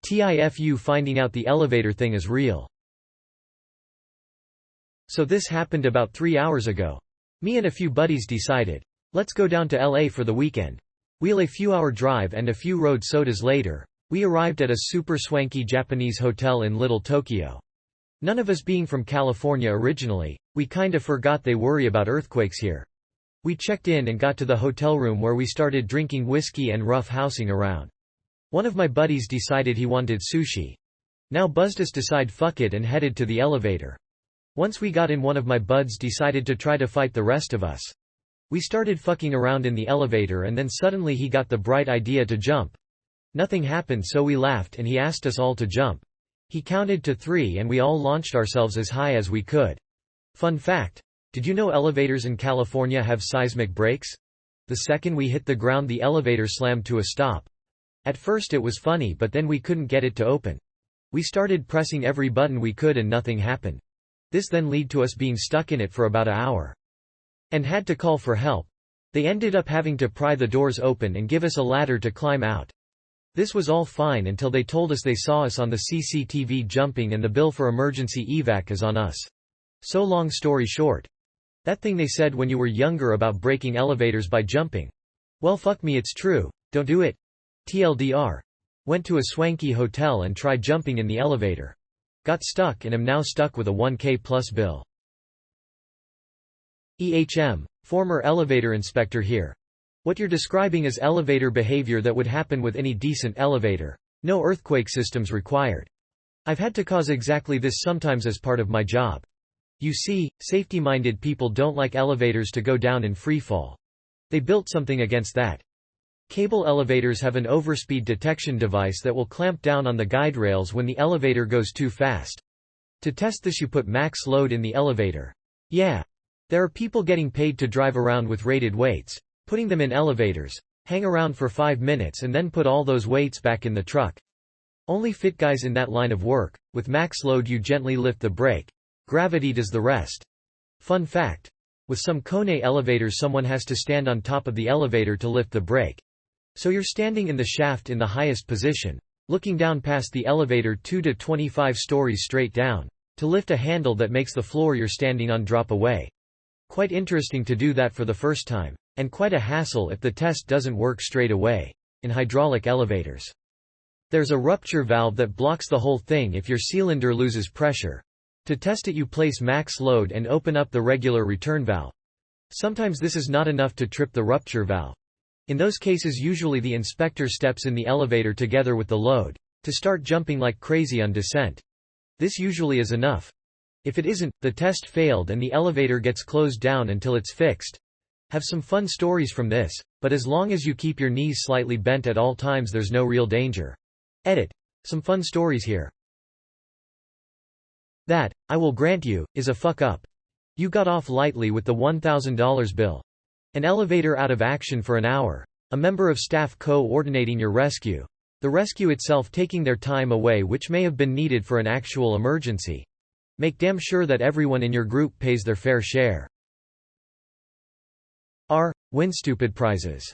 TIFU finding out the elevator thing is real. So this happened about 3 hours ago. Me and a few buddies decided, let's go down to LA for the weekend. We'll a few hour drive and a few road sodas later, we arrived at a super swanky Japanese hotel in Little Tokyo. None of us being from California originally, we kinda forgot they worry about earthquakes here. We checked in and got to the hotel room where we started drinking whiskey and rough housing around. One of my buddies decided he wanted sushi. Now buzzed us decide fuck it and headed to the elevator. Once we got in, one of my buds decided to try to fight the rest of us. We started fucking around in the elevator and then suddenly he got the bright idea to jump. Nothing happened, so we laughed and he asked us all to jump. He counted to 3 and we all launched ourselves as high as we could. Fun fact: did you know elevators in California have seismic brakes? The second we hit the ground, the elevator slammed to a stop. At first it was funny, but then we couldn't get it to open. We started pressing every button we could and nothing happened. This then led to us being stuck in it for about an hour. And had to call for help. They ended up having to pry the doors open and give us a ladder to climb out. This was all fine until they told us they saw us on the CCTV jumping and the bill for emergency evac is on us. So long story short. That thing they said when you were younger about breaking elevators by jumping. Well, fuck me, it's true, don't do it. TLDR. Went to a swanky hotel and tried jumping in the elevator. Got stuck and am now stuck with a 1K plus bill. Former elevator inspector here. What you're describing is elevator behavior that would happen with any decent elevator. No earthquake systems required. I've had to cause exactly this sometimes as part of my job. You see, safety-minded people don't like elevators to go down in freefall. They built something against that. Cable elevators have an overspeed detection device that will clamp down on the guide rails when the elevator goes too fast. To test this, you put max load in the elevator. Yeah. There are people getting paid to drive around with rated weights, putting them in elevators, hang around for 5 minutes and then put all those weights back in the truck. Only fit guys in that line of work. With max load you gently lift the brake. Gravity does the rest. Fun fact. With some Kone elevators someone has to stand on top of the elevator to lift the brake. So you're standing in the shaft in the highest position, looking down past the elevator 2 to 25 stories straight down, to lift a handle that makes the floor you're standing on drop away. Quite interesting to do that for the first time. And quite a hassle if the test doesn't work straight away. In hydraulic elevators, there's a rupture valve that blocks the whole thing if your cylinder loses pressure. To test it you place max load and open up the regular return valve. Sometimes this is not enough to trip the rupture valve. In those cases usually the inspector steps in the elevator together with the load, to start jumping like crazy on descent. This usually is enough. If it isn't, the test failed and the elevator gets closed down until it's fixed. Have some fun stories from this, but as long as you keep your knees slightly bent at all times there's no real danger. Edit. Some fun stories here. That, I will grant you, is a fuck up. You got off lightly with the $1,000 bill. An elevator out of action for an hour. A member of staff coordinating your rescue. The rescue itself taking their time away, which may have been needed for an actual emergency. Make damn sure that everyone in your group pays their fair share. Win stupid prizes.